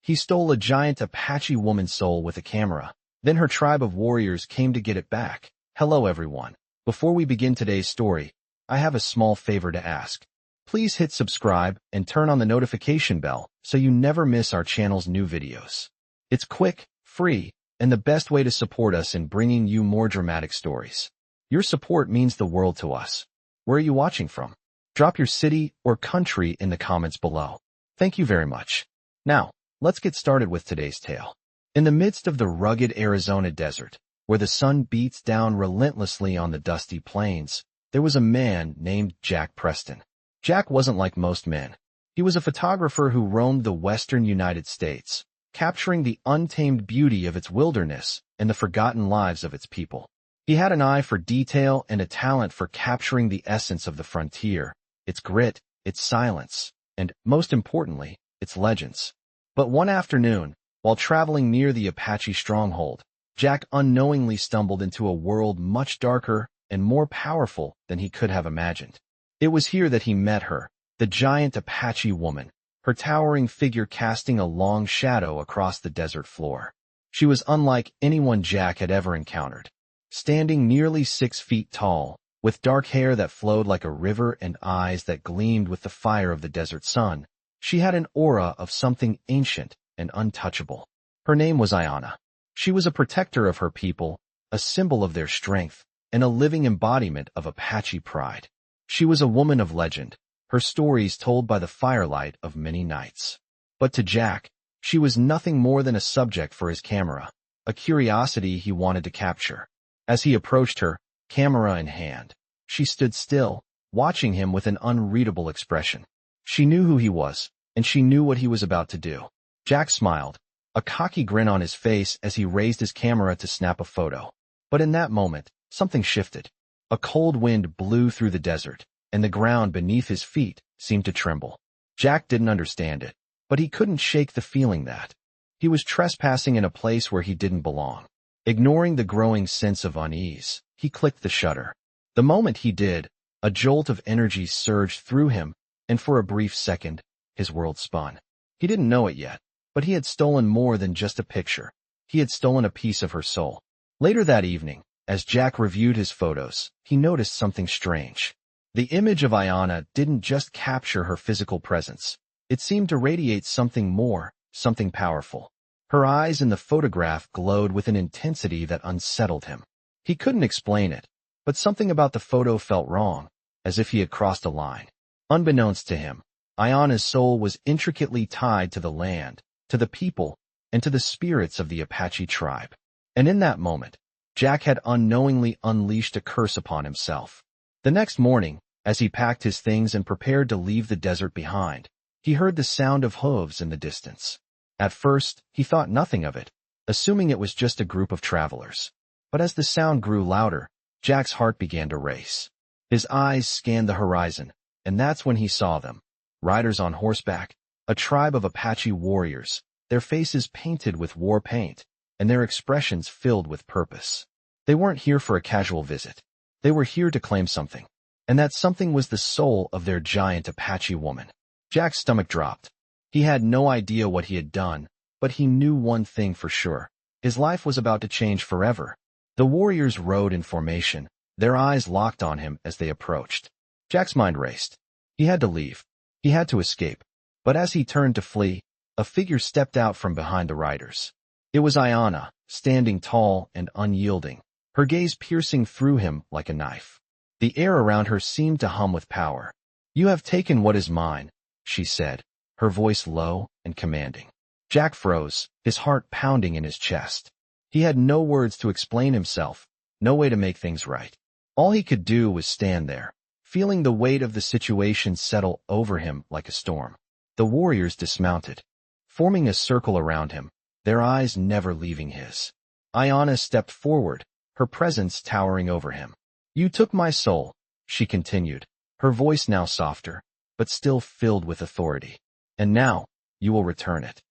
He stole a giant Apache woman's soul with a camera. Then her tribe of warriors came to get it back. Hello everyone. Before we begin today's story, I have a small favor to ask. Please hit subscribe and turn on the notification bell so you never miss our channel's new videos. It's quick, free, and the best way to support us in bringing you more dramatic stories. Your support means the world to us. Where are you watching from? Drop your city or country in the comments below. Thank you very much. Now, let's get started with today's tale. In the midst of the rugged Arizona desert, where the sun beats down relentlessly on the dusty plains, there was a man named Jack Preston. Jack wasn't like most men. He was a photographer who roamed the western United States, capturing the untamed beauty of its wilderness and the forgotten lives of its people. He had an eye for detail and a talent for capturing the essence of the frontier, its grit, its silence, and, most importantly, its legends. But one afternoon, while traveling near the Apache stronghold, Jack unknowingly stumbled into a world much darker and more powerful than he could have imagined. It was here that he met her, the giant Apache woman, her towering figure casting a long shadow across the desert floor. She was unlike anyone Jack had ever encountered. Standing nearly 6 feet tall, with dark hair that flowed like a river and eyes that gleamed with the fire of the desert sun, she had an aura of something ancient and untouchable. Her name was Ayanna. She was a protector of her people, a symbol of their strength, and a living embodiment of Apache pride. She was a woman of legend, her stories told by the firelight of many nights. But to Jack, she was nothing more than a subject for his camera, a curiosity he wanted to capture. As he approached her, camera in hand, she stood still, watching him with an unreadable expression. She knew who he was, and she knew what he was about to do. Jack smiled, a cocky grin on his face as he raised his camera to snap a photo. But in that moment, something shifted. A cold wind blew through the desert, and the ground beneath his feet seemed to tremble. Jack didn't understand it, but he couldn't shake the feeling that he was trespassing in a place where he didn't belong. Ignoring the growing sense of unease, he clicked the shutter. The moment he did, a jolt of energy surged through him, and for a brief second, his world spun. He didn't know it yet, but he had stolen more than just a picture. He had stolen a piece of her soul. Later that evening, as Jack reviewed his photos, he noticed something strange. The image of Ayanna didn't just capture her physical presence. It seemed to radiate something more, something powerful. Her eyes in the photograph glowed with an intensity that unsettled him. He couldn't explain it, but something about the photo felt wrong, as if he had crossed a line. Unbeknownst to him, Ayanna's soul was intricately tied to the land, to the people, and to the spirits of the Apache tribe. And in that moment, Jack had unknowingly unleashed a curse upon himself. The next morning, as he packed his things and prepared to leave the desert behind, he heard the sound of hooves in the distance. At first, he thought nothing of it, assuming it was just a group of travelers. But as the sound grew louder, Jack's heart began to race. His eyes scanned the horizon, and that's when he saw them. Riders on horseback, a tribe of Apache warriors, their faces painted with war paint, and their expressions filled with purpose. They weren't here for a casual visit. They were here to claim something, and that something was the soul of their giant Apache woman. Jack's stomach dropped. He had no idea what he had done, but he knew one thing for sure. His life was about to change forever. The warriors rode in formation, their eyes locked on him as they approached. Jack's mind raced. He had to leave. He had to escape. But as he turned to flee, a figure stepped out from behind the riders. It was Ayanna, standing tall and unyielding, her gaze piercing through him like a knife. The air around her seemed to hum with power. "You have taken what is mine," she said, her voice low and commanding. Jack froze, his heart pounding in his chest. He had no words to explain himself, no way to make things right. All he could do was stand there, feeling the weight of the situation settle over him like a storm. The warriors dismounted, forming a circle around him, their eyes never leaving his. Ayanna stepped forward, her presence towering over him. "You took my soul," she continued, her voice now softer, but still filled with authority. "And now, you will return it."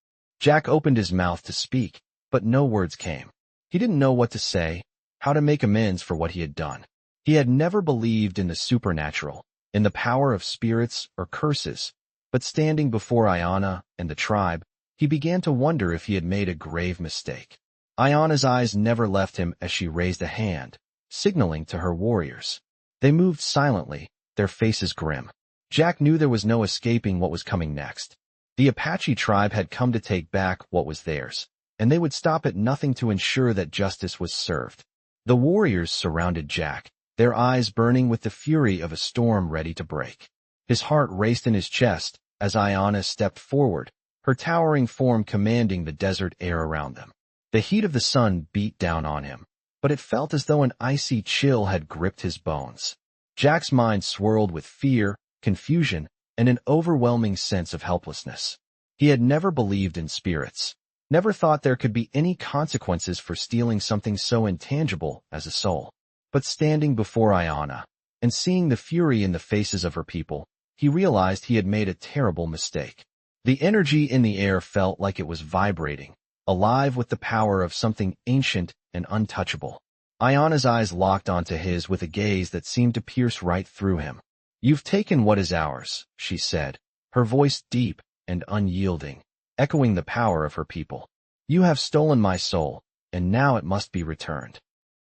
Jack opened his mouth to speak, but no words came. He didn't know what to say, how to make amends for what he had done. He had never believed in the supernatural, in the power of spirits or curses, but standing before Ayanna and the tribe, He began to wonder if he had made a grave mistake. Ayana's eyes never left him as she raised a hand, signaling to her warriors. They moved silently, their faces grim. Jack knew there was no escaping what was coming next. The Apache tribe had come to take back what was theirs, and they would stop at nothing to ensure that justice was served. The warriors surrounded Jack, their eyes burning with the fury of a storm ready to break. His heart raced in his chest as Ayana stepped forward, her towering form commanding the desert air around them. The heat of the sun beat down on him, but it felt as though an icy chill had gripped his bones. Jack's mind swirled with fear, confusion, and an overwhelming sense of helplessness. He had never believed in spirits, never thought there could be any consequences for stealing something so intangible as a soul. But standing before Ayana, and seeing the fury in the faces of her people, he realized he had made a terrible mistake. The energy in the air felt like it was vibrating, alive with the power of something ancient and untouchable. Ayana's eyes locked onto his with a gaze that seemed to pierce right through him. "You've taken what is ours," she said, her voice deep and unyielding, echoing the power of her people. "You have stolen my soul, and now it must be returned."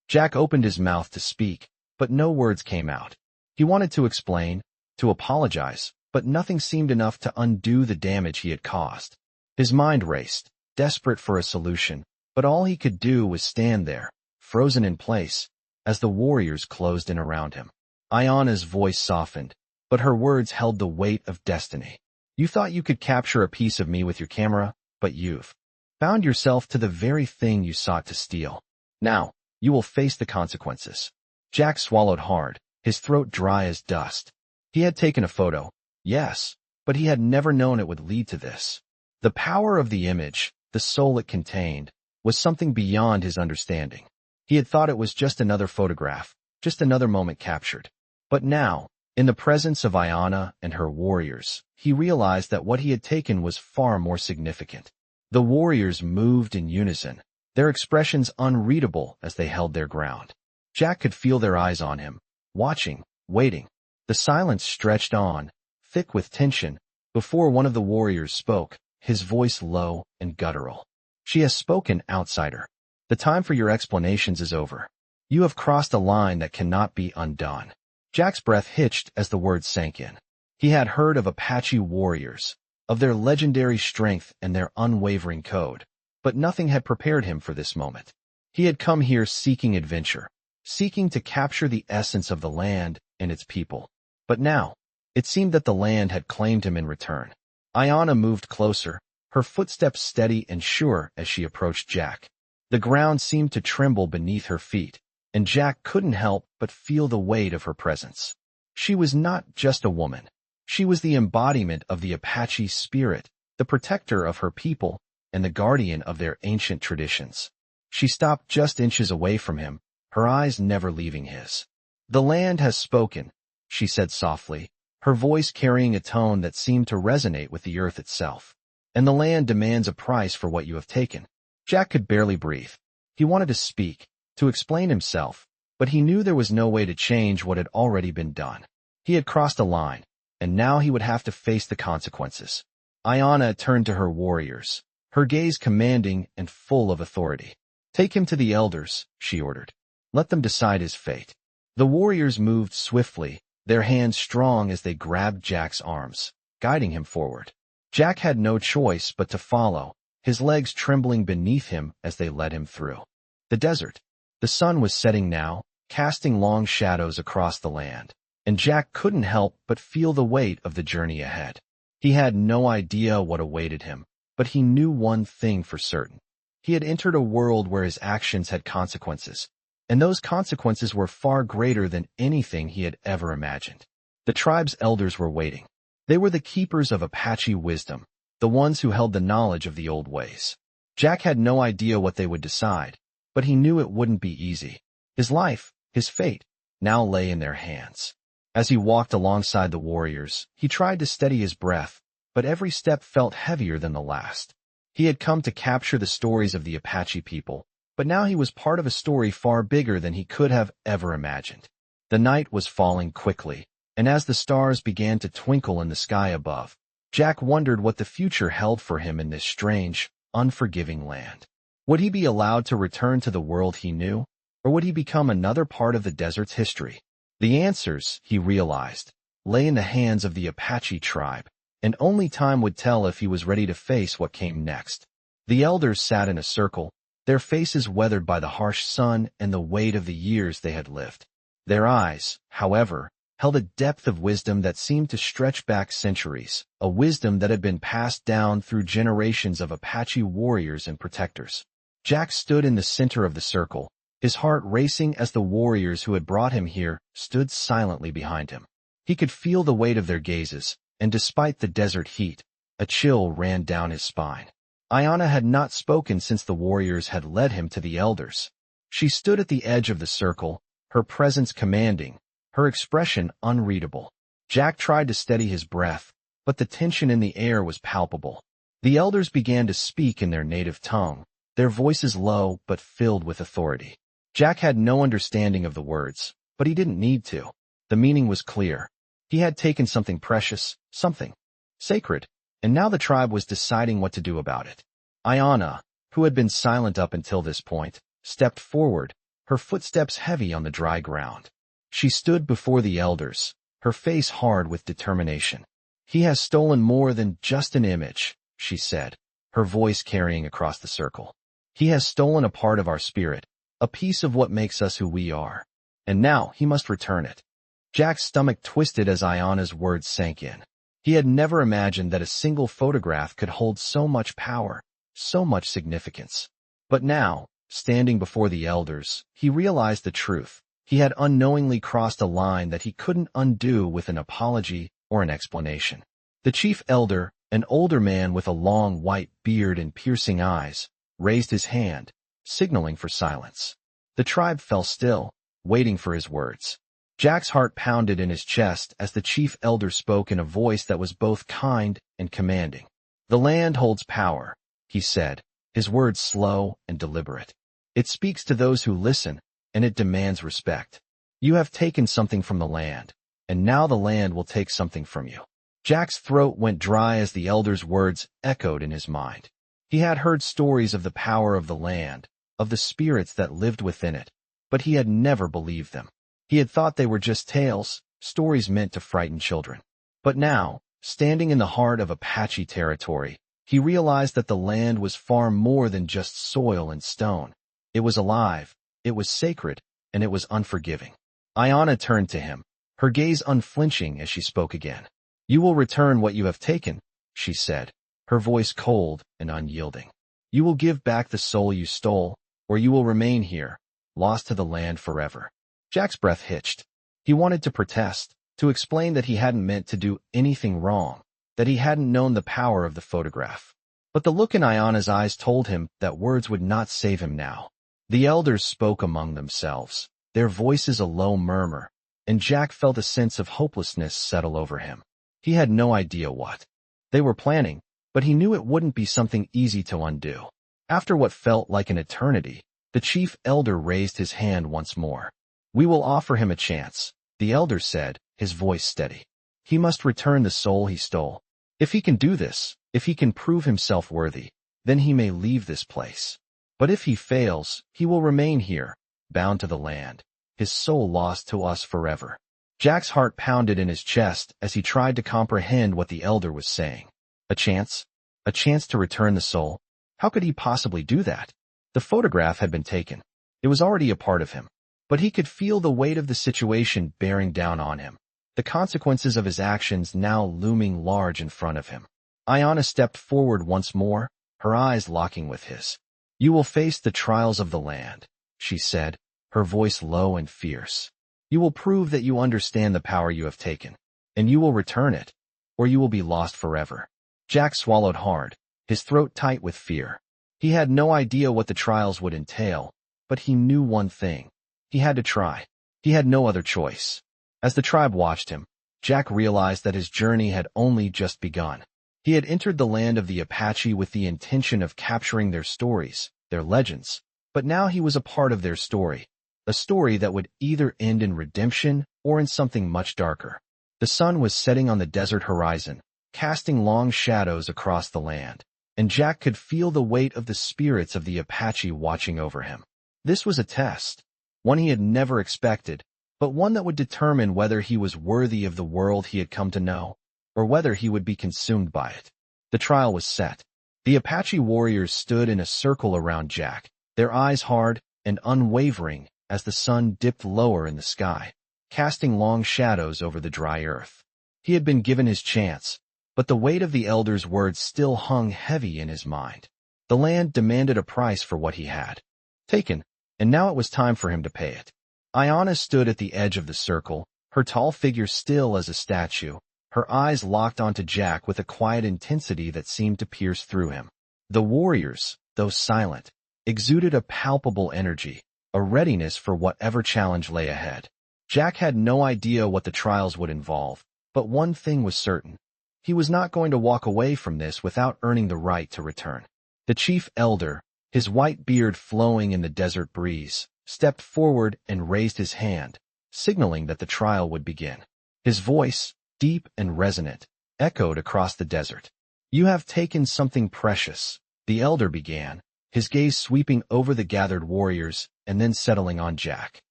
Jack opened his mouth to speak, but no words came out. He wanted to explain, to apologize, but nothing seemed enough to undo the damage he had caused. His mind raced, desperate for a solution, but all he could do was stand there, frozen in place, as the warriors closed in around him. Ayana's voice softened, but her words held the weight of destiny. "You thought you could capture a piece of me with your camera, but you've bound yourself to the very thing you sought to steal. Now, you will face the consequences." Jack swallowed hard, his throat dry as dust. He had taken a photo, yes, but he had never known it would lead to this. The power of the image, the soul it contained, was something beyond his understanding. He had thought it was just another photograph, just another moment captured. But now, in the presence of Ayana and her warriors, he realized that what he had taken was far more significant. The warriors moved in unison, their expressions unreadable as they held their ground. Jack could feel their eyes on him, watching, waiting. The silence stretched on, thick with tension, before one of the warriors spoke, his voice low and guttural. "She has spoken, outsider. The time for your explanations is over. You have crossed a line that cannot be undone." Jack's breath hitched as the words sank in. He had heard of Apache warriors, of their legendary strength and their unwavering code, but nothing had prepared him for this moment. He had come here seeking adventure, seeking to capture the essence of the land and its people. But now, it seemed that the land had claimed him in return. Ayana moved closer, her footsteps steady and sure as she approached Jack. The ground seemed to tremble beneath her feet, and Jack couldn't help but feel the weight of her presence. She was not just a woman. She was the embodiment of the Apache spirit, the protector of her people, and the guardian of their ancient traditions. She stopped just inches away from him, her eyes never leaving his. "The land has spoken," she said softly, her voice carrying a tone that seemed to resonate with the earth itself. "And the land demands a price for what you have taken." Jack could barely breathe. He wanted to speak, to explain himself, but he knew there was no way to change what had already been done. He had crossed a line, and now he would have to face the consequences. Ayana turned to her warriors, her gaze commanding and full of authority. "Take him to the elders," she ordered. "Let them decide his fate." The warriors moved swiftly, their hands strong as they grabbed Jack's arms, guiding him forward. Jack had no choice but to follow, his legs trembling beneath him as they led him through the desert. The sun was setting now, casting long shadows across the land, and Jack couldn't help but feel the weight of the journey ahead. He had no idea what awaited him, but he knew one thing for certain. He had entered a world where his actions had consequences, and those consequences were far greater than anything he had ever imagined. The tribe's elders were waiting. They were the keepers of Apache wisdom, the ones who held the knowledge of the old ways. Jack had no idea what they would decide, but he knew it wouldn't be easy. His life, his fate, now lay in their hands. As he walked alongside the warriors, he tried to steady his breath, but every step felt heavier than the last. He had come to capture the stories of the Apache people, but now he was part of a story far bigger than he could have ever imagined. The night was falling quickly, and as the stars began to twinkle in the sky above, Jack wondered what the future held for him in this strange, unforgiving land. Would he be allowed to return to the world he knew, or would he become another part of the desert's history? The answers, he realized, lay in the hands of the Apache tribe, and only time would tell if he was ready to face what came next. The elders sat in a circle, their faces weathered by the harsh sun and the weight of the years they had lived. Their eyes, however, held a depth of wisdom that seemed to stretch back centuries, a wisdom that had been passed down through generations of Apache warriors and protectors. Jack stood in the center of the circle, his heart racing as the warriors who had brought him here stood silently behind him. He could feel the weight of their gazes, and despite the desert heat, a chill ran down his spine. Ayanna had not spoken since the warriors had led him to the elders. She stood at the edge of the circle, her presence commanding, her expression unreadable. Jack tried to steady his breath, but the tension in the air was palpable. The elders began to speak in their native tongue, their voices low but filled with authority. Jack had no understanding of the words, but he didn't need to. The meaning was clear. He had taken something precious, something sacred, and now the tribe was deciding what to do about it. Ayanna, who had been silent up until this point, stepped forward, her footsteps heavy on the dry ground. She stood before the elders, her face hard with determination. "He has stolen more than just an image," she said, her voice carrying across the circle. "He has stolen a part of our spirit, a piece of what makes us who we are. And now he must return it." Jack's stomach twisted as Ayanna's words sank in. He had never imagined that a single photograph could hold so much power, so much significance. But now, standing before the elders, he realized the truth. He had unknowingly crossed a line that he couldn't undo with an apology or an explanation. The chief elder, an older man with a long white beard and piercing eyes, raised his hand, signaling for silence. The tribe fell still, waiting for his words. Jack's heart pounded in his chest as the chief elder spoke in a voice that was both kind and commanding. "The land holds power," he said, his words slow and deliberate. "It speaks to those who listen, and it demands respect. You have taken something from the land, and now the land will take something from you." Jack's throat went dry as the elder's words echoed in his mind. He had heard stories of the power of the land, of the spirits that lived within it, but he had never believed them. He had thought they were just tales, stories meant to frighten children. But now, standing in the heart of Apache territory, he realized that the land was far more than just soil and stone. It was alive, it was sacred, and it was unforgiving. Ayanna turned to him, her gaze unflinching as she spoke again. "You will return what you have taken," she said, her voice cold and unyielding. "You will give back the soul you stole, or you will remain here, lost to the land forever." Jack's breath hitched. He wanted to protest, to explain that he hadn't meant to do anything wrong, that he hadn't known the power of the photograph. But the look in Ayanna's eyes told him that words would not save him now. The elders spoke among themselves, their voices a low murmur, and Jack felt a sense of hopelessness settle over him. He had no idea what they were planning, but he knew it wouldn't be something easy to undo. After what felt like an eternity, the chief elder raised his hand once more. "We will offer him a chance," the elder said, his voice steady. "He must return the soul he stole. If he can do this, if he can prove himself worthy, then he may leave this place. But if he fails, he will remain here, bound to the land, his soul lost to us forever." Jack's heart pounded in his chest as he tried to comprehend what the elder was saying. A chance? A chance to return the soul? How could he possibly do that? The photograph had been taken. It was already a part of him. But he could feel the weight of the situation bearing down on him, the consequences of his actions now looming large in front of him. Ayanna stepped forward once more, her eyes locking with his. "You will face the trials of the land," she said, her voice low and fierce. "You will prove that you understand the power you have taken, and you will return it, or you will be lost forever." Jack swallowed hard, his throat tight with fear. He had no idea what the trials would entail, but he knew one thing. He had to try. He had no other choice. As the tribe watched him, Jack realized that his journey had only just begun. He had entered the land of the Apache with the intention of capturing their stories, their legends, but now he was a part of their story, a story that would either end in redemption or in something much darker. The sun was setting on the desert horizon, casting long shadows across the land, and Jack could feel the weight of the spirits of the Apache watching over him. This was a test, one he had never expected, but one that would determine whether he was worthy of the world he had come to know, or whether he would be consumed by it. The trial was set. The Apache warriors stood in a circle around Jack, their eyes hard and unwavering as the sun dipped lower in the sky, casting long shadows over the dry earth. He had been given his chance, but the weight of the elders' words still hung heavy in his mind. The land demanded a price for what he had taken, and now it was time for him to pay it. Ayanna stood at the edge of the circle, her tall figure still as a statue, her eyes locked onto Jack with a quiet intensity that seemed to pierce through him. The warriors, though silent, exuded a palpable energy, a readiness for whatever challenge lay ahead. Jack had no idea what the trials would involve, but one thing was certain. He was not going to walk away from this without earning the right to return. The chief elder, his white beard flowing in the desert breeze, stepped forward and raised his hand, signaling that the trial would begin. His voice, deep and resonant, echoed across the desert. "You have taken something precious," the elder began, his gaze sweeping over the gathered warriors and then settling on Jack.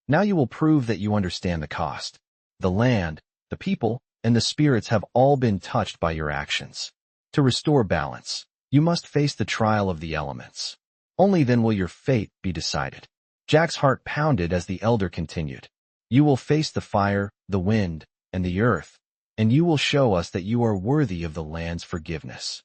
"Now you will prove that you understand the cost. The land, the people, and the spirits have all been touched by your actions. To restore balance, you must face the trial of the elements. Only then will your fate be decided." Jack's heart pounded as the elder continued. "You will face the fire, the wind, and the earth, and you will show us that you are worthy of the land's forgiveness."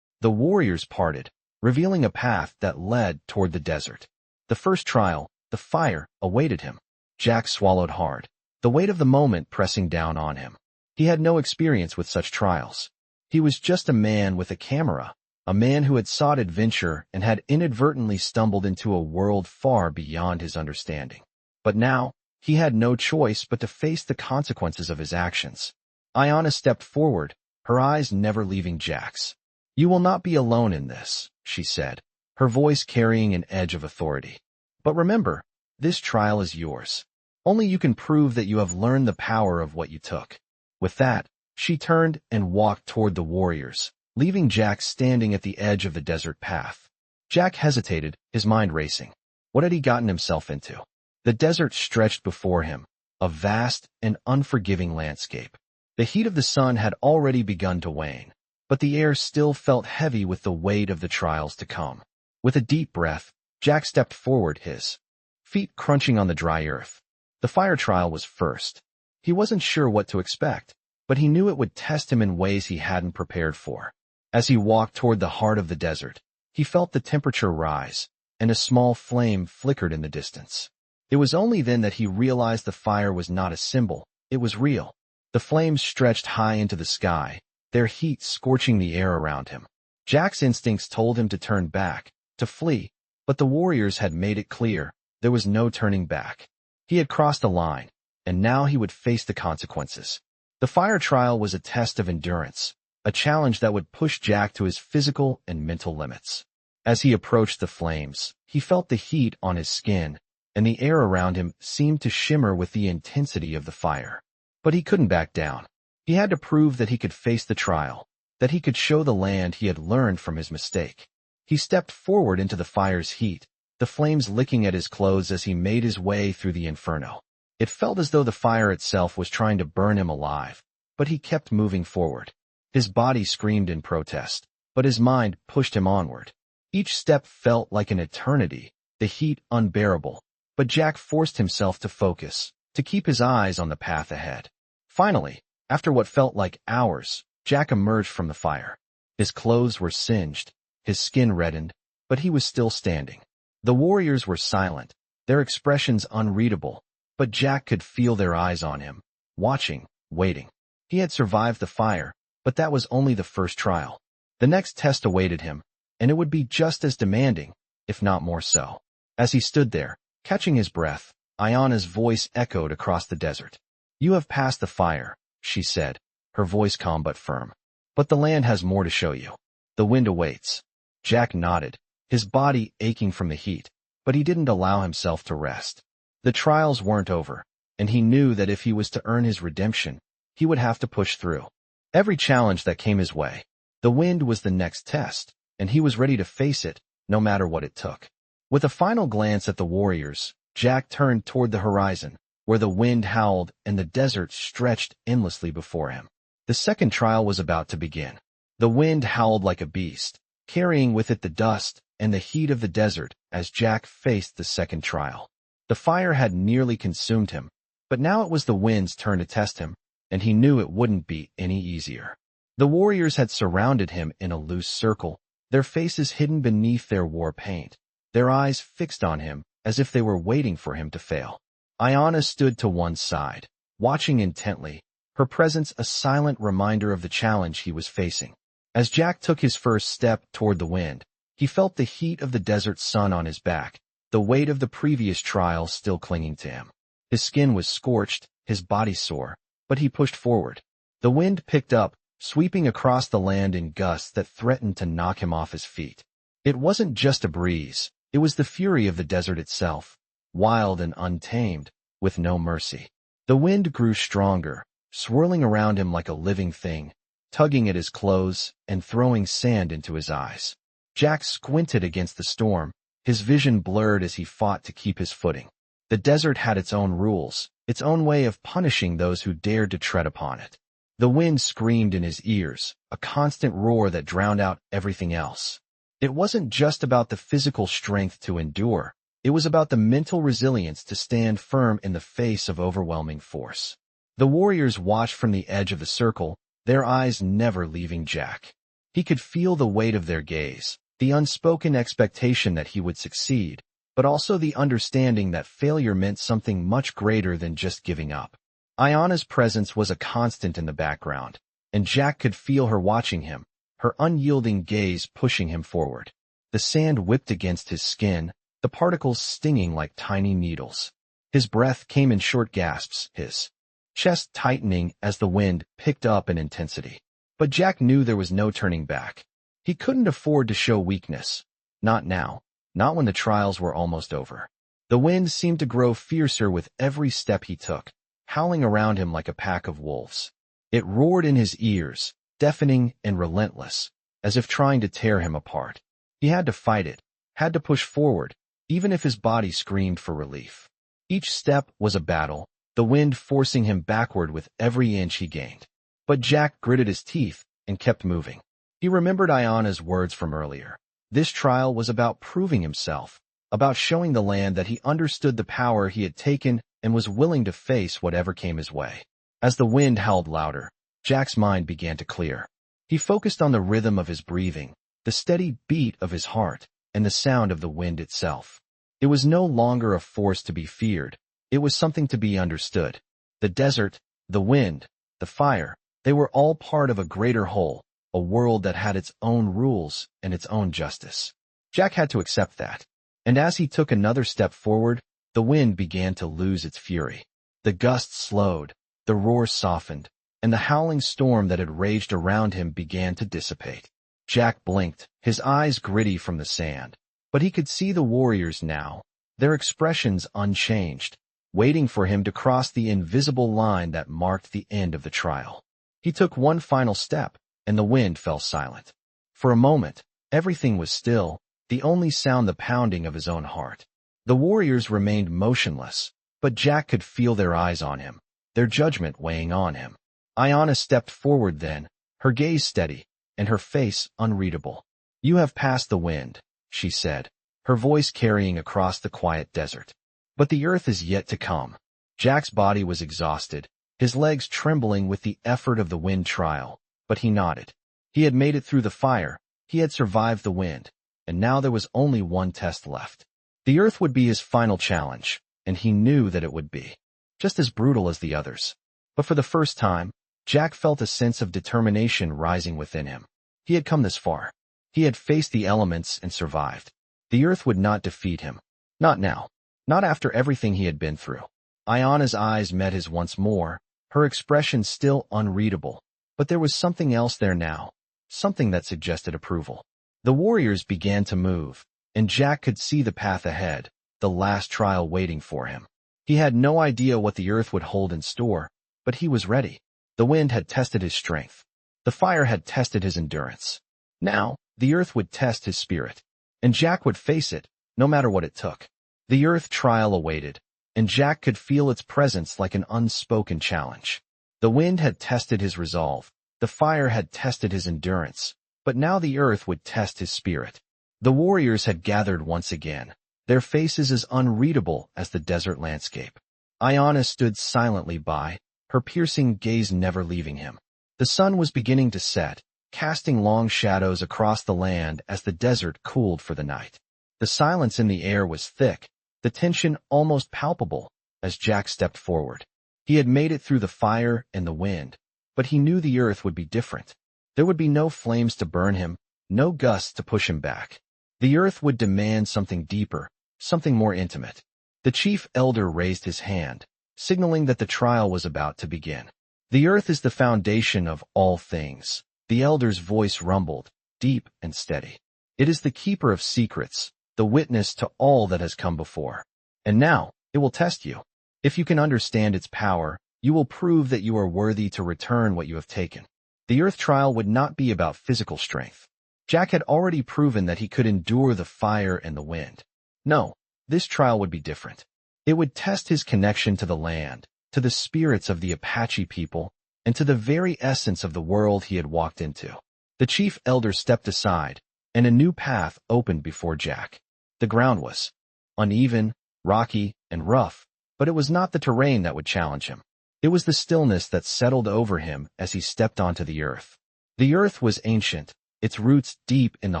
The warriors parted, revealing a path that led toward the desert. The first trial, the fire, awaited him. Jack swallowed hard, the weight of the moment pressing down on him. He had no experience with such trials. He was just a man with a camera, a man who had sought adventure and had inadvertently stumbled into a world far beyond his understanding. But now, he had no choice but to face the consequences of his actions. Ayanna stepped forward, her eyes never leaving Jack's. "You will not be alone in this," she said, her voice carrying an edge of authority. "But remember, this trial is yours. Only you can prove that you have learned the power of what you took." With that, she turned and walked toward the warriors, leaving Jack standing at the edge of the desert path. Jack hesitated, his mind racing. What had he gotten himself into? The desert stretched before him, a vast and unforgiving landscape. The heat of the sun had already begun to wane, but the air still felt heavy with the weight of the trials to come. With a deep breath, Jack stepped forward, his feet crunching on the dry earth. The fire trial was first. He wasn't sure what to expect, but he knew it would test him in ways he hadn't prepared for. As he walked toward the heart of the desert, he felt the temperature rise, and a small flame flickered in the distance. It was only then that he realized the fire was not a symbol, it was real. The flames stretched high into the sky, their heat scorching the air around him. Jack's instincts told him to turn back, to flee, but the warriors had made it clear, there was no turning back. He had crossed a line, and now he would face the consequences. The fire trial was a test of endurance, a challenge that would push Jack to his physical and mental limits. As he approached the flames, he felt the heat on his skin, and the air around him seemed to shimmer with the intensity of the fire. But he couldn't back down. He had to prove that he could face the trial, that he could show the land he had learned from his mistake. He stepped forward into the fire's heat, the flames licking at his clothes as he made his way through the inferno. It felt as though the fire itself was trying to burn him alive, but he kept moving forward. His body screamed in protest, but his mind pushed him onward. Each step felt like an eternity, the heat unbearable, but Jack forced himself to focus, to keep his eyes on the path ahead. Finally, after what felt like hours, Jack emerged from the fire. His clothes were singed, his skin reddened, but he was still standing. The warriors were silent, their expressions unreadable, but Jack could feel their eyes on him, watching, waiting. He had survived the fire, but that was only the first trial. The next test awaited him, and it would be just as demanding, if not more so. As he stood there, catching his breath, Ayanna's voice echoed across the desert. "You have passed the fire," she said, her voice calm but firm. "But the land has more to show you. The wind awaits." Jack nodded, his body aching from the heat, but he didn't allow himself to rest. The trials weren't over, and he knew that if he was to earn his redemption, he would have to push through. every challenge that came his way. The wind was the next test, and he was ready to face it, no matter what it took. With a final glance at the warriors, Jack turned toward the horizon, where the wind howled and the desert stretched endlessly before him. The second trial was about to begin. The wind howled like a beast, carrying with it the dust and the heat of the desert as Jack faced the second trial. The fire had nearly consumed him, but now it was the wind's turn to test him, and he knew it wouldn't be any easier. The warriors had surrounded him in a loose circle, their faces hidden beneath their war paint, their eyes fixed on him as if they were waiting for him to fail. Iana stood to one side, watching intently, her presence a silent reminder of the challenge he was facing. As Jack took his first step toward the wind, he felt the heat of the desert sun on his back, the weight of the previous trial still clinging to him. His skin was scorched, his body sore, but he pushed forward. The wind picked up, sweeping across the land in gusts that threatened to knock him off his feet. It wasn't just a breeze, it was the fury of the desert itself, wild and untamed, with no mercy. The wind grew stronger, swirling around him like a living thing, tugging at his clothes and throwing sand into his eyes. Jack squinted against the storm, his vision blurred as he fought to keep his footing. The desert had its own rules, its own way of punishing those who dared to tread upon it. The wind screamed in his ears, a constant roar that drowned out everything else. It wasn't just about the physical strength to endure, it was about the mental resilience to stand firm in the face of overwhelming force. The warriors watched from the edge of the circle, their eyes never leaving Jack. He could feel the weight of their gaze, the unspoken expectation that he would succeed, but also the understanding that failure meant something much greater than just giving up. Iana's presence was a constant in the background, and Jack could feel her watching him, her unyielding gaze pushing him forward. The sand whipped against his skin, the particles stinging like tiny needles. His breath came in short gasps, his chest tightening as the wind picked up in intensity. But Jack knew there was no turning back. He couldn't afford to show weakness. Not now, not when the trials were almost over. The wind seemed to grow fiercer with every step he took, howling around him like a pack of wolves. It roared in his ears, deafening and relentless, as if trying to tear him apart. He had to fight it, had to push forward, even if his body screamed for relief. Each step was a battle, the wind forcing him backward with every inch he gained. But Jack gritted his teeth and kept moving. He remembered Iana's words from earlier. This trial was about proving himself, about showing the land that he understood the power he had taken and was willing to face whatever came his way. As the wind howled louder, Jack's mind began to clear. He focused on the rhythm of his breathing, the steady beat of his heart, and the sound of the wind itself. It was no longer a force to be feared. It was something to be understood. The desert, the wind, the fire, they were all part of a greater whole, a world that had its own rules and its own justice. Jack had to accept that. And as he took another step forward, the wind began to lose its fury. The gusts slowed, the roar softened, and the howling storm that had raged around him began to dissipate. Jack blinked, his eyes gritty from the sand. But he could see the warriors now, their expressions unchanged, waiting for him to cross the invisible line that marked the end of the trial. He took one final step, and the wind fell silent. For a moment, everything was still, the only sound the pounding of his own heart. The warriors remained motionless, but Jack could feel their eyes on him, their judgment weighing on him. Iana stepped forward then, her gaze steady, and her face unreadable. "You have passed the wind," she said, her voice carrying across the quiet desert. "But the earth is yet to come." Jack's body was exhausted, his legs trembling with the effort of the wind trial, but he nodded. He had made it through the fire, he had survived the wind, and now there was only one test left. The earth would be his final challenge, and he knew that it would be just as brutal as the others. But for the first time, Jack felt a sense of determination rising within him. He had come this far. He had faced the elements and survived. The earth would not defeat him. Not now. Not after everything he had been through. Iana's eyes met his once more, her expression still unreadable, but there was something else there now, something that suggested approval. The warriors began to move, and Jack could see the path ahead, the last trial waiting for him. He had no idea what the earth would hold in store, but he was ready. The wind had tested his strength. The fire had tested his endurance. Now, the earth would test his spirit. And Jack would face it, no matter what it took. The earth trial awaited, and Jack could feel its presence like an unspoken challenge. The wind had tested his resolve. The fire had tested his endurance. But now the earth would test his spirit. The warriors had gathered once again, their faces as unreadable as the desert landscape. Iona stood silently by, her piercing gaze never leaving him. The sun was beginning to set, casting long shadows across the land as the desert cooled for the night. The silence in the air was thick, the tension almost palpable, as Jack stepped forward. He had made it through the fire and the wind, but he knew the earth would be different. There would be no flames to burn him, no gusts to push him back. The earth would demand something deeper, something more intimate. The chief elder raised his hand, signaling that the trial was about to begin. The earth is the foundation of all things. The elder's voice rumbled, deep and steady. It is the keeper of secrets, the witness to all that has come before. And now, it will test you. If you can understand its power, you will prove that you are worthy to return what you have taken. The earth trial would not be about physical strength. Jack had already proven that he could endure the fire and the wind. No, this trial would be different. It would test his connection to the land, to the spirits of the Apache people, and to the very essence of the world he had walked into. The chief elder stepped aside, and a new path opened before Jack. The ground was uneven, rocky, and rough, but it was not the terrain that would challenge him. It was the stillness that settled over him as he stepped onto the earth. The earth was ancient, its roots deep in the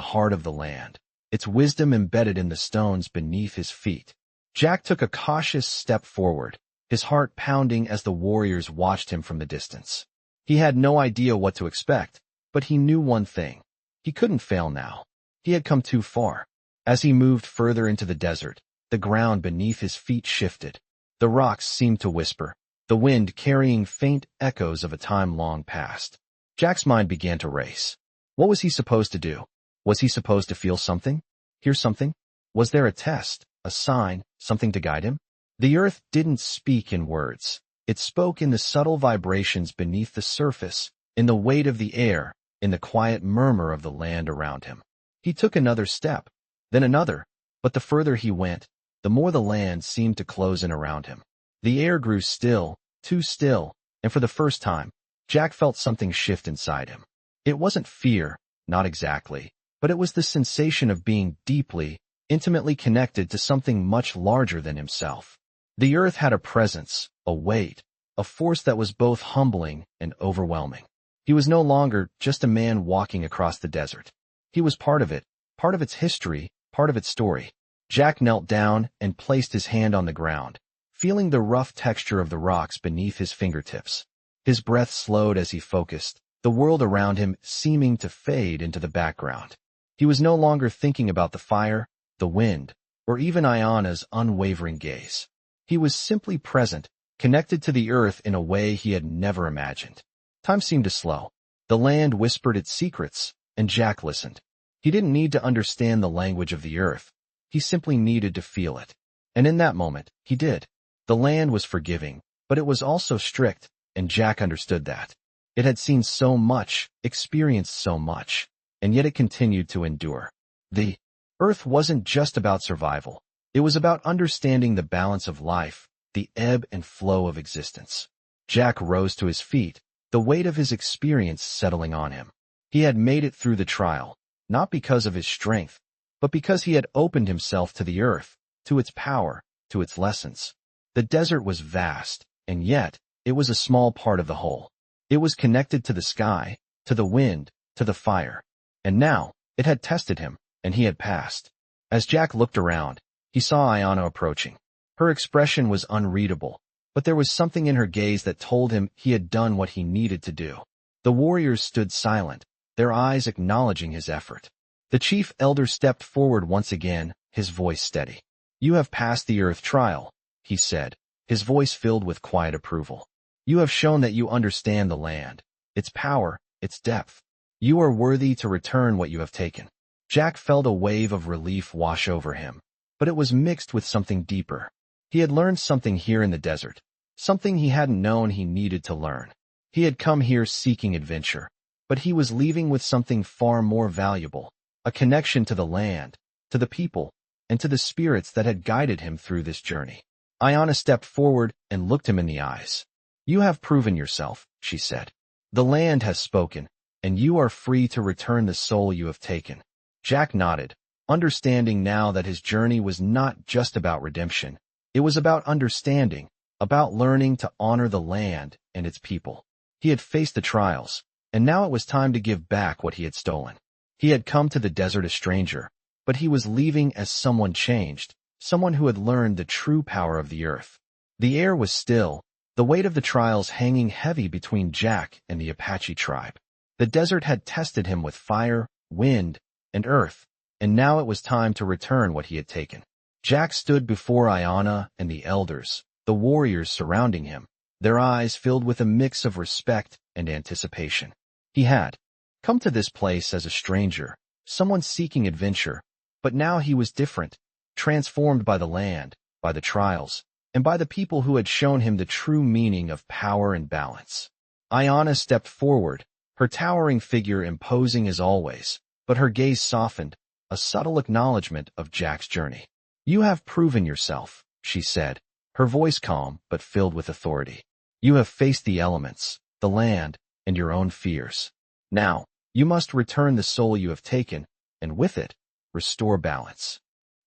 heart of the land, its wisdom embedded in the stones beneath his feet. Jack took a cautious step forward, his heart pounding as the warriors watched him from the distance. He had no idea what to expect, but he knew one thing. He couldn't fail now. He had come too far. As he moved further into the desert, the ground beneath his feet shifted. The rocks seemed to whisper, the wind carrying faint echoes of a time long past. Jack's mind began to race. What was he supposed to do? Was he supposed to feel something? Hear something? Was there a test, a sign, something to guide him? The earth didn't speak in words. It spoke in the subtle vibrations beneath the surface, in the weight of the air, in the quiet murmur of the land around him. He took another step, then another, but the further he went, the more the land seemed to close in around him. The air grew still, too still, and for the first time, Jack felt something shift inside him. It wasn't fear, not exactly, but it was the sensation of being deeply, intimately connected to something much larger than himself. The earth had a presence, a weight, a force that was both humbling and overwhelming. He was no longer just a man walking across the desert. He was part of it, part of its history, part of its story. Jack knelt down and placed his hand on the ground, feeling the rough texture of the rocks beneath his fingertips. His breath slowed as he focused, the world around him seeming to fade into the background. He was no longer thinking about the fire, the wind, or even Iona's unwavering gaze. He was simply present, connected to the earth in a way he had never imagined. Time seemed to slow. The land whispered its secrets, and Jack listened. He didn't need to understand the language of the earth. He simply needed to feel it. And in that moment, he did. The land was forgiving, but it was also strict, and Jack understood that. It had seen so much, experienced so much, and yet it continued to endure. The earth wasn't just about survival. It was about understanding the balance of life, the ebb and flow of existence. Jack rose to his feet, the weight of his experience settling on him. He had made it through the trial, not because of his strength, but because he had opened himself to the earth, to its power, to its lessons. The desert was vast, and yet, it was a small part of the whole. It was connected to the sky, to the wind, to the fire. And now, it had tested him, and he had passed. As Jack looked around, he saw Iona approaching. Her expression was unreadable, but there was something in her gaze that told him he had done what he needed to do. The warriors stood silent, their eyes acknowledging his effort. The chief elder stepped forward once again, his voice steady. "You have passed the earth trial," he said, his voice filled with quiet approval. "You have shown that you understand the land, its power, its depth. You are worthy to return what you have taken." Jack felt a wave of relief wash over him, but it was mixed with something deeper. He had learned something here in the desert, something he hadn't known he needed to learn. He had come here seeking adventure, but he was leaving with something far more valuable, a connection to the land, to the people, and to the spirits that had guided him through this journey. Ayana stepped forward and looked him in the eyes. "You have proven yourself," she said. "The land has spoken, and you are free to return the soul you have taken." Jack nodded, understanding now that his journey was not just about redemption. It was about understanding, about learning to honor the land and its people. He had faced the trials, and now it was time to give back what he had stolen. He had come to the desert a stranger, but he was leaving as someone changed, someone who had learned the true power of the earth. The air was still, the weight of the trials hanging heavy between Jack and the Apache tribe. The desert had tested him with fire, wind, and earth, and now it was time to return what he had taken. Jack stood before Ayana and the elders, the warriors surrounding him, their eyes filled with a mix of respect and anticipation. He had come to this place as a stranger, someone seeking adventure, but now he was different, transformed by the land, by the trials, and by the people who had shown him the true meaning of power and balance. Ayana stepped forward, her towering figure imposing as always, but her gaze softened, a subtle acknowledgement of Jack's journey. "You have proven yourself," she said, her voice calm but filled with authority. "You have faced the elements, the land, and your own fears. Now, you must return the soul you have taken, and with it, restore balance."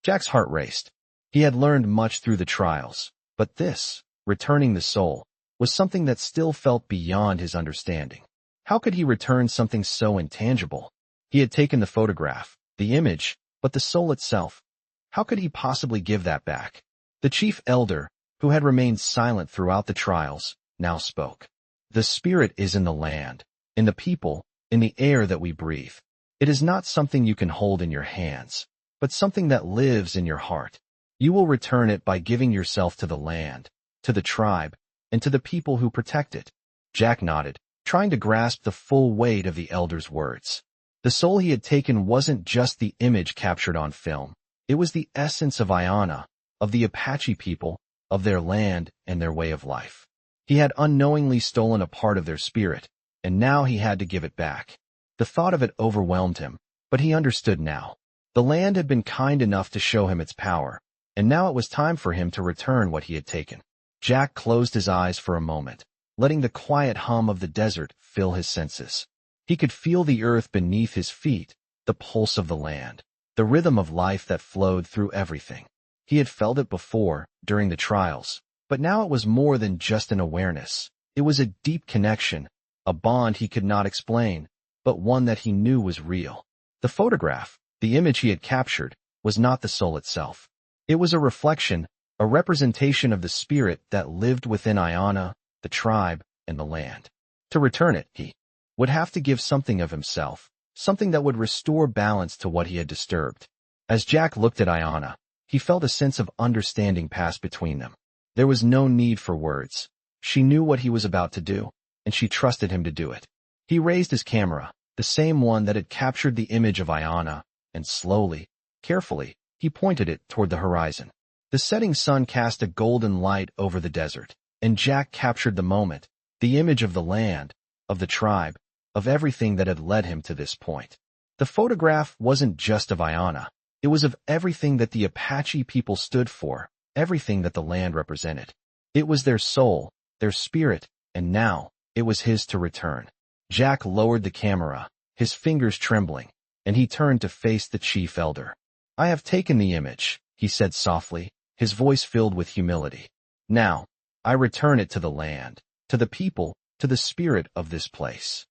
Jack's heart raced. He had learned much through the trials, but this, returning the soul, was something that still felt beyond his understanding. How could he return something so intangible? He had taken the photograph, the image, but the soul itself. How could he possibly give that back? The chief elder, who had remained silent throughout the trials, now spoke. "The spirit is in the land, in the people, in the air that we breathe. It is not something you can hold in your hands, but something that lives in your heart. You will return it by giving yourself to the land, to the tribe, and to the people who protect it." Jack nodded, trying to grasp the full weight of the elder's words. The soul he had taken wasn't just the image captured on film. It was the essence of Ayana, of the Apache people, of their land and their way of life. He had unknowingly stolen a part of their spirit, and now he had to give it back. The thought of it overwhelmed him, but he understood now. The land had been kind enough to show him its power, and now it was time for him to return what he had taken. Jack closed his eyes for a moment, letting the quiet hum of the desert fill his senses. He could feel the earth beneath his feet, the pulse of the land, the rhythm of life that flowed through everything. He had felt it before, during the trials, but now it was more than just an awareness. It was a deep connection, a bond he could not explain, but one that he knew was real. The photograph, the image he had captured, was not the soul itself. It was a reflection, a representation of the spirit that lived within Ayana, the tribe, and the land. To return it, he would have to give something of himself, something that would restore balance to what he had disturbed. As Jack looked at Ayana, he felt a sense of understanding pass between them. There was no need for words. She knew what he was about to do, and she trusted him to do it. He raised his camera, the same one that had captured the image of Ayana, and slowly, carefully, he pointed it toward the horizon. The setting sun cast a golden light over the desert, and Jack captured the moment, the image of the land, of the tribe, of everything that had led him to this point. The photograph wasn't just of Ayana. It was of everything that the Apache people stood for, everything that the land represented. It was their soul, their spirit, and now, it was his to return. Jack lowered the camera, his fingers trembling, and he turned to face the chief elder. "I have taken the image," he said softly, his voice filled with humility. "Now, I return it to the land, to the people, to the spirit of this place."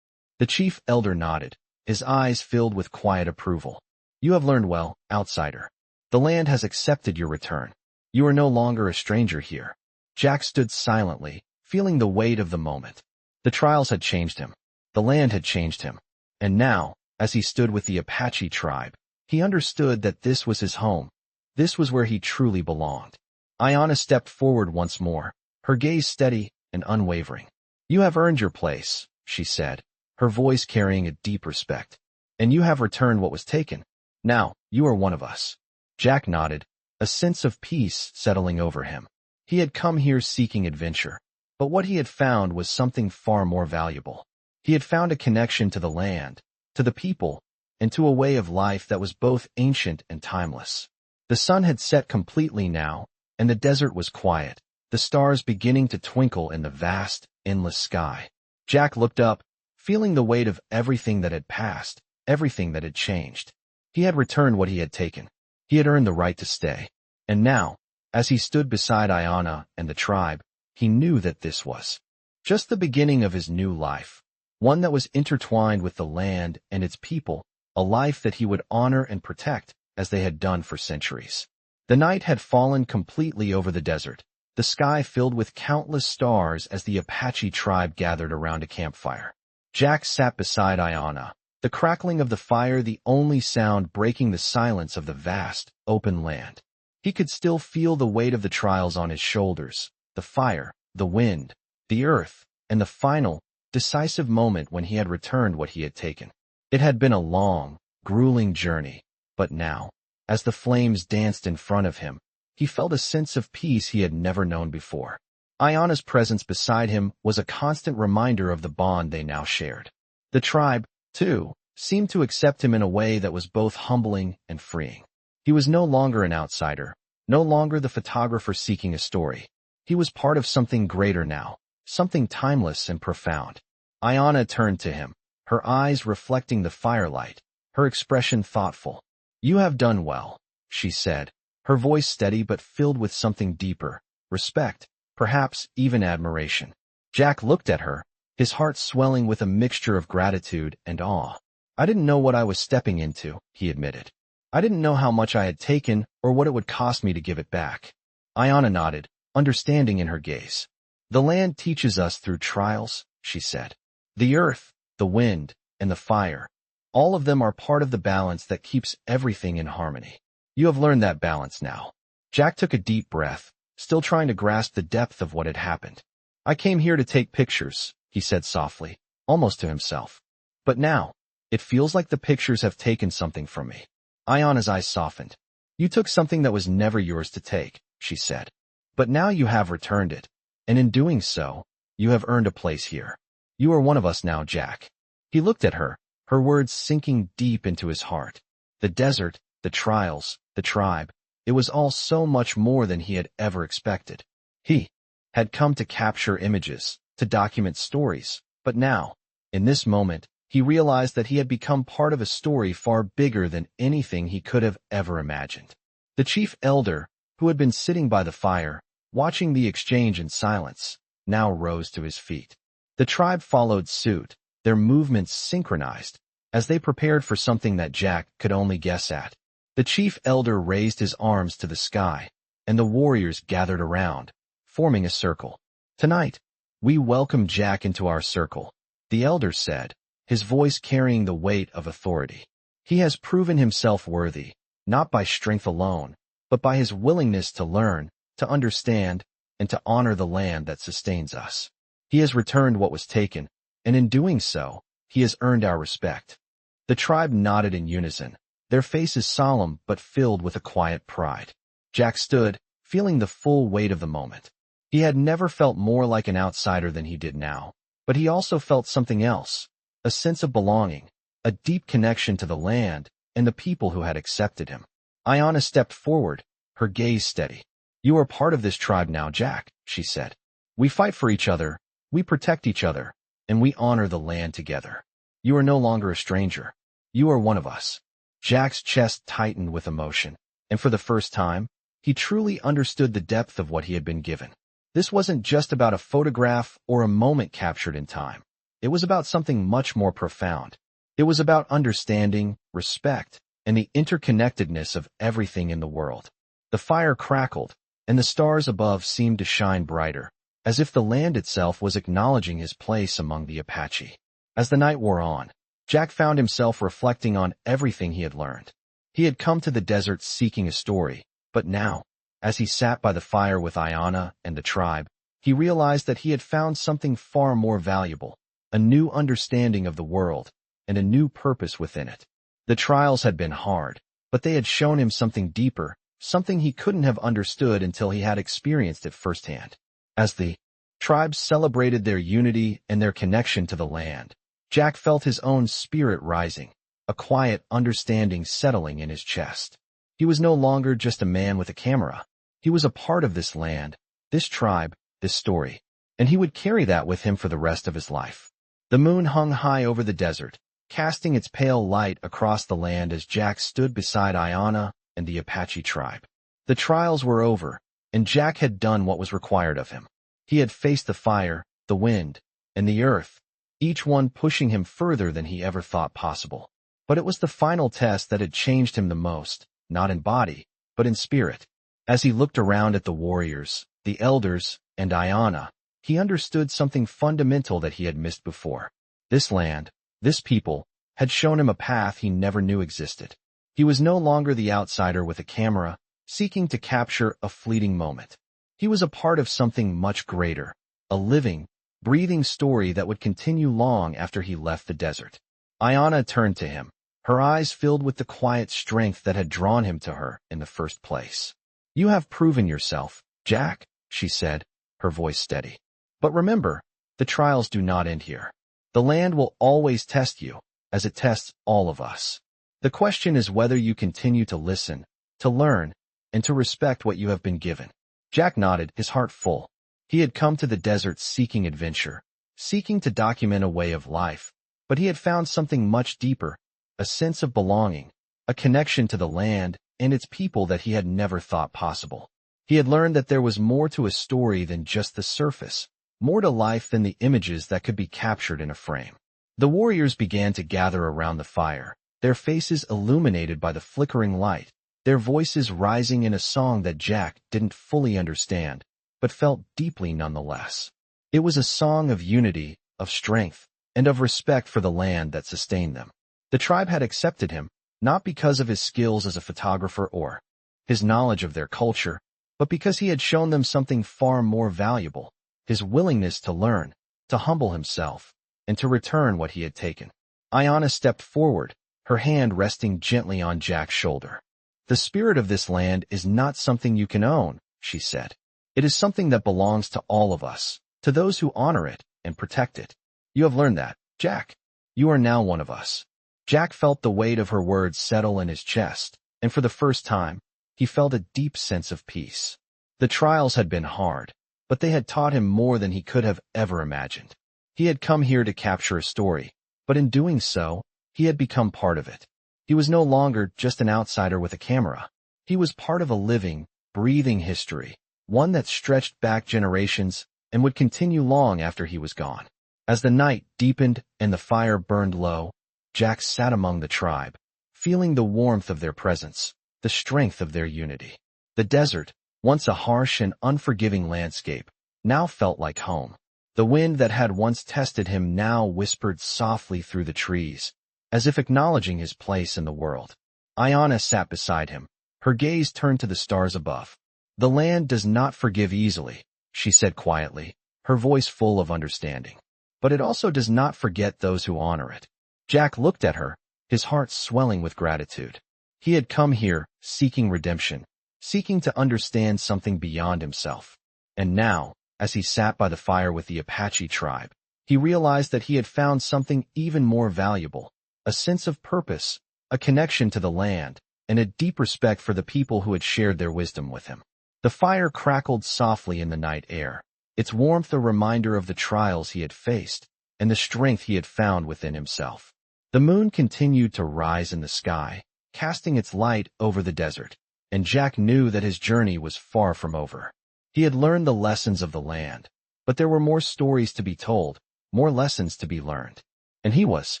The chief elder nodded, his eyes filled with quiet approval. "You have learned well, outsider. The land has accepted your return. You are no longer a stranger here." Jack stood silently, feeling the weight of the moment. The trials had changed him. The land had changed him. And now, as he stood with the Apache tribe, he understood that this was his home. This was where he truly belonged. Ayana stepped forward once more, her gaze steady and unwavering. "You have earned your place," she said, her voice carrying a deep respect. "And you have returned what was taken. Now, you are one of us." Jack nodded, a sense of peace settling over him. He had come here seeking adventure, but what he had found was something far more valuable. He had found a connection to the land, to the people, and to a way of life that was both ancient and timeless. The sun had set completely now, and the desert was quiet, the stars beginning to twinkle in the vast, endless sky. Jack looked up, feeling the weight of everything that had passed, everything that had changed. He had returned what he had taken. He had earned the right to stay. And now, as he stood beside Ayanna and the tribe, he knew that this was just the beginning of his new life, one that was intertwined with the land and its people, a life that he would honor and protect as they had done for centuries. The night had fallen completely over the desert, the sky filled with countless stars as the Apache tribe gathered around a campfire. Jack sat beside Ayanna, the crackling of the fire the only sound breaking the silence of the vast, open land. He could still feel the weight of the trials on his shoulders, the fire, the wind, the earth, and the final, decisive moment when he had returned what he had taken. It had been a long, grueling journey, but now, as the flames danced in front of him, he felt a sense of peace he had never known before. Ayanna's presence beside him was a constant reminder of the bond they now shared. The tribe, too, seemed to accept him in a way that was both humbling and freeing. He was no longer an outsider, no longer the photographer seeking a story. He was part of something greater now, something timeless and profound. Ayanna turned to him, her eyes reflecting the firelight, her expression thoughtful. "You have done well," she said, her voice steady but filled with something deeper, respect, perhaps even admiration. Jack looked at her, his heart swelling with a mixture of gratitude and awe. "I didn't know what I was stepping into," he admitted. "I didn't know how much I had taken or what it would cost me to give it back." Ayanna nodded, understanding in her gaze. "The land teaches us through trials," she said. "The earth, the wind, and the fire, all of them are part of the balance that keeps everything in harmony. You have learned that balance now." Jack took a deep breath, still trying to grasp the depth of what had happened. "I came here to take pictures," he said softly, almost to himself. "But now, it feels like the pictures have taken something from me." Ayanna's eyes softened. "You took something that was never yours to take," she said. "But now you have returned it, and in doing so, you have earned a place here. You are one of us now, Jack." He looked at her, her words sinking deep into his heart. The desert, the trials, the tribe, it was all so much more than he had ever expected. He had come to capture images, to document stories, but now, in this moment, he realized that he had become part of a story far bigger than anything he could have ever imagined. The chief elder, who had been sitting by the fire, watching the exchange in silence, now rose to his feet. The tribe followed suit, their movements synchronized, as they prepared for something that Jack could only guess at. The chief elder raised his arms to the sky, and the warriors gathered around, forming a circle. "Tonight, we welcome Jack into our circle," the elder said, his voice carrying the weight of authority. "He has proven himself worthy, not by strength alone, but by his willingness to learn, to understand, and to honor the land that sustains us. He has returned what was taken, and in doing so, he has earned our respect." The tribe nodded in unison, their faces solemn but filled with a quiet pride. Jack stood, feeling the full weight of the moment. He had never felt more like an outsider than he did now, but he also felt something else, a sense of belonging, a deep connection to the land and the people who had accepted him. Ayanna stepped forward, her gaze steady. "You are part of this tribe now, Jack," she said. "We fight for each other, we protect each other, and we honor the land together. You are no longer a stranger. You are one of us." Jack's chest tightened with emotion, and for the first time, he truly understood the depth of what he had been given. This wasn't just about a photograph or a moment captured in time. It was about something much more profound. It was about understanding, respect, and the interconnectedness of everything in the world. The fire crackled, and the stars above seemed to shine brighter, as if the land itself was acknowledging his place among the Apache. As the night wore on, Jack found himself reflecting on everything he had learned. He had come to the desert seeking a story, but now, as he sat by the fire with Ayanna and the tribe, he realized that he had found something far more valuable, a new understanding of the world, and a new purpose within it. The trials had been hard, but they had shown him something deeper, something he couldn't have understood until he had experienced it firsthand. As the tribes celebrated their unity and their connection to the land, Jack felt his own spirit rising, a quiet understanding settling in his chest. He was no longer just a man with a camera. He was a part of this land, this tribe, this story, and he would carry that with him for the rest of his life. The moon hung high over the desert, casting its pale light across the land as Jack stood beside Ayanna and the Apache tribe. The trials were over, and Jack had done what was required of him. He had faced the fire, the wind, and the earth, each one pushing him further than he ever thought possible. But it was the final test that had changed him the most, not in body, but in spirit. As he looked around at the warriors, the elders, and Ayanna, he understood something fundamental that he had missed before. This land, this people, had shown him a path he never knew existed. He was no longer the outsider with a camera, seeking to capture a fleeting moment. He was a part of something much greater, a living, breathing story that would continue long after he left the desert. Ayanna turned to him, her eyes filled with the quiet strength that had drawn him to her in the first place. "You have proven yourself, Jack," she said, her voice steady. "But remember, the trials do not end here. The land will always test you, as it tests all of us. The question is whether you continue to listen, to learn, and to respect what you have been given." Jack nodded, his heart full. He had come to the desert seeking adventure, seeking to document a way of life, but he had found something much deeper, a sense of belonging, a connection to the land and its people that he had never thought possible. He had learned that there was more to a story than just the surface, more to life than the images that could be captured in a frame. The warriors began to gather around the fire, their faces illuminated by the flickering light, their voices rising in a song that Jack didn't fully understand, but felt deeply nonetheless. It was a song of unity, of strength, and of respect for the land that sustained them. The tribe had accepted him, not because of his skills as a photographer or his knowledge of their culture, but because he had shown them something far more valuable, his willingness to learn, to humble himself, and to return what he had taken. Ayanna stepped forward, her hand resting gently on Jack's shoulder. "The spirit of this land is not something you can own," she said. "It is something that belongs to all of us, to those who honor it and protect it. You have learned that, Jack. You are now one of us." Jack felt the weight of her words settle in his chest, and for the first time, he felt a deep sense of peace. The trials had been hard, but they had taught him more than he could have ever imagined. He had come here to capture a story, but in doing so, he had become part of it. He was no longer just an outsider with a camera. He was part of a living, breathing history, one that stretched back generations and would continue long after he was gone. As the night deepened and the fire burned low, Jack sat among the tribe, feeling the warmth of their presence, the strength of their unity. The desert, once a harsh and unforgiving landscape, now felt like home. The wind that had once tested him now whispered softly through the trees, as if acknowledging his place in the world. Ayanna sat beside him, her gaze turned to the stars above. "The land does not forgive easily," she said quietly, her voice full of understanding. "But it also does not forget those who honor it." Jack looked at her, his heart swelling with gratitude. He had come here, seeking redemption, seeking to understand something beyond himself. And now, as he sat by the fire with the Apache tribe, he realized that he had found something even more valuable, a sense of purpose, a connection to the land, and a deep respect for the people who had shared their wisdom with him. The fire crackled softly in the night air, its warmth a reminder of the trials he had faced, and the strength he had found within himself. The moon continued to rise in the sky, casting its light over the desert, and Jack knew that his journey was far from over. He had learned the lessons of the land, but there were more stories to be told, more lessons to be learned. And he was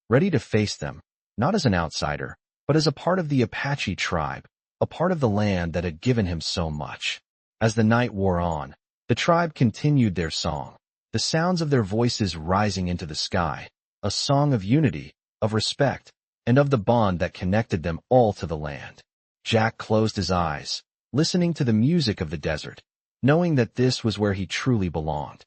ready to face them, not as an outsider, but as a part of the Apache tribe, a part of the land that had given him so much. As the night wore on, the tribe continued their song, the sounds of their voices rising into the sky, a song of unity, of respect, and of the bond that connected them all to the land. Jack closed his eyes, listening to the music of the desert, knowing that this was where he truly belonged.